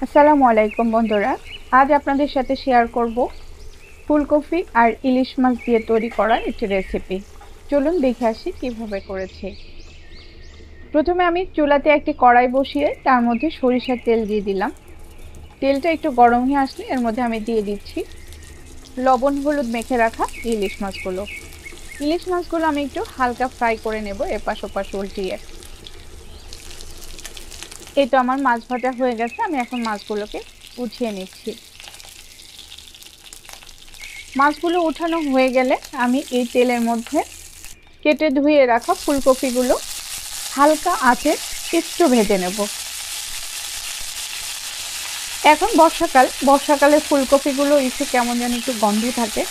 আসসালামু আলাইকুম বন্ধুরা। আজ আপনাদের সাথে শেয়ার করব ফুলকপি আর ইলিশ মাছ দিয়ে তৈরি করা একটি রেসিপি। চলুন দেখে আসি কিভাবে করেছি। প্রথমে আমি চুলাতে একটি কড়াই বসিয়ে তার মধ্যে সরিষার তেল দিয়ে দিলাম। তেলটা একটু গরম হয়ে আসলে এর মধ্যে আমি দিয়ে দিচ্ছি লবণ হলুদ মেখে রাখা ইলিশ মাছগুলো। ইলিশ মাছগুলো আমি একটু হালকা ফ্রাই করে নেব, এপাশ ওপাশ উল্টিয়ে। এই তো আমার মাছ ভাজা হয়ে গেছে, আমি এখন মাছগুলোকে উঠিয়ে নিচ্ছি। মাছগুলো উঠানো হয়ে গেলে আমি এই তেলের মধ্যে কেটে ধুয়ে রাখা ফুলকপিগুলো হালকা আঁচে একটু ভেজে নেব। এখন বর্ষাকালে ফুলকপিগুলো একটু কেমন যেন একটু গন্ধ থাকে,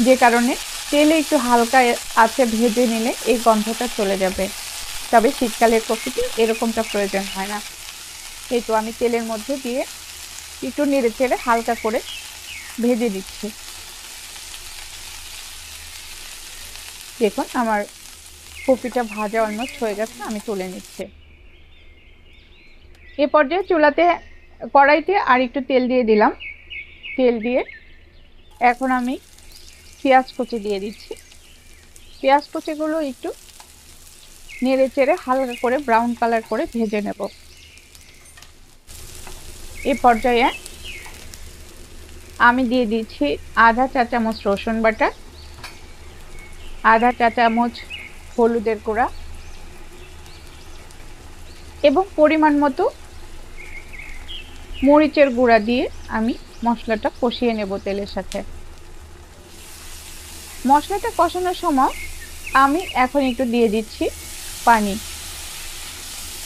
যে কারণে তেলে একটু হালকা আঁচে ভেজে নিলে এই গন্ধটা চলে যাবে। তবে শীতকালের কপিতে এরকমটা প্রয়োজন হয় না। এই তো আমি তেলের মধ্যে দিয়ে একটু নেড়ে চেড়ে হালকা করে ভেজে দিচ্ছি। দেখুন আমার কপিটা ভাজা অলমোস্ট হয়ে গেছে, আমি তুলে নিচ্ছি। এ পর্যায়ে কড়াইতে আর একটু তেল দিয়ে দিলাম। তেল দিয়ে এখন আমি পেঁয়াজ কুচি দিয়ে দিচ্ছি। পেঁয়াজ কুচিগুলো একটু নেড়ে চেড়ে হালকা করে ব্রাউন কালার করে ভেজে নেব। এ পর্যায়ে আমি দিয়ে দিচ্ছি আধা চা চামচ রসুন বাটা, আধা চা চামচ হলুদের গুঁড়া এবং পরিমাণ মতো মরিচের গুঁড়া দিয়ে আমি মশলাটা কষিয়ে নেব তেলের সাথে। মশলাটা কষানোর সময় আমি এখন একটু দিয়ে দিচ্ছি পানি।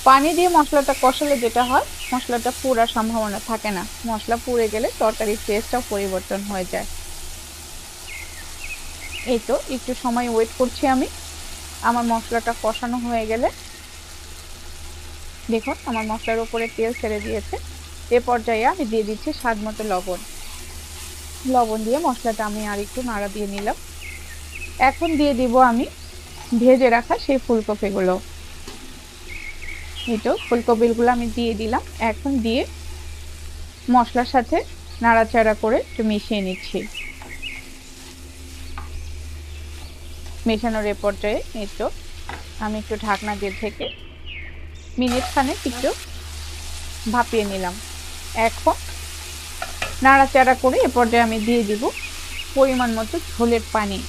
পানি দিয়ে মশলাটা কষালে যেটা হয়, মশলাটা পুড়ার সম্ভাবনা থাকে না। মশলা পুড়ে গেলে তরকারির টেস্টটাও পরিবর্তন হয়ে যায়। এই তো একটু সময় ওয়েট করছি আমি। আমার মশলাটা কষানো হয়ে গেলে দেখুন আমার মশলার উপরে তেল ছেড়ে দিয়েছে। এ পর্যায়ে আমি দিয়ে দিচ্ছি স্বাদ মতো লবণ দিয়ে মশলাটা আমি আর একটু নাড়া দিয়ে নিলাম। এখন দিয়ে দিব আমি ভেজে রাখা সেই ফুলকপিগুলো। এই তো ফুলকপিগুলো আমি দিয়ে দিলাম। এখন দিয়ে মশলার সাথে নাড়াচাড়া করে একটু মিশিয়ে নিচ্ছি। মেশানোর এ পর্যায়ে এই তো আমি একটু ঢাকনা দিয়ে ঢেকে মিনিট খানেক একটু ভাপিয়ে নিলাম। এখন নাড়াচাড়া করে এ পর্যায়ে আমি দিয়ে দিব পরিমাণ মতো ঝোলের পানি।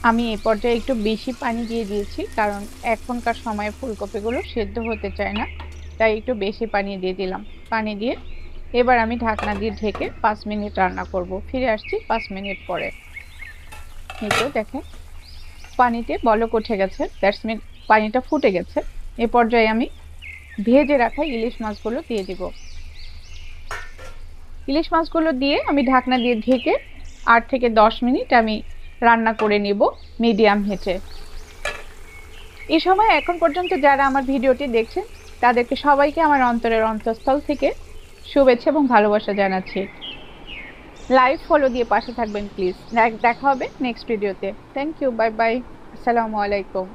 আমি এই পর্যায়ে একটু বেশি পানি দিয়ে দিয়েছি, কারণ এখনকার সময়ে ফুলকপিগুলো সেদ্ধ হতে চায় না, তাই একটু বেশি পানি দিয়ে দিলাম। পানি দিয়ে এবার আমি ঢাকনা দিয়ে ঢেকে 5 মিনিট রান্না করব। ফিরে আসছি 5 মিনিট পরে। এই তো দেখেন পানিতে বলক উঠে গেছে, দ্যাটস মিন পানিটা ফুটে গেছে। এ পর্যায়ে আমি ভেজে রাখা ইলিশ মাছগুলো দিয়ে দিব। ইলিশ মাছগুলো দিয়ে আমি ঢাকনা দিয়ে ঢেকে 8 থেকে 10 মিনিট আমি রান্না করে নিব মিডিয়াম হিটে। এই সময় এখন পর্যন্ত যারা আমার ভিডিওটি দেখছেন তাদেরকে সবাইকে আমার অন্তরের অন্তঃস্থল থেকে শুভেচ্ছা এবং ভালোবাসা জানাচ্ছি। লাইভ ফলো দিয়ে পাশে থাকবেন প্লিজ। দেখা হবে নেক্সট ভিডিওতে। থ্যাংক ইউ, বাই বাই, আসসালামু আলাইকুম।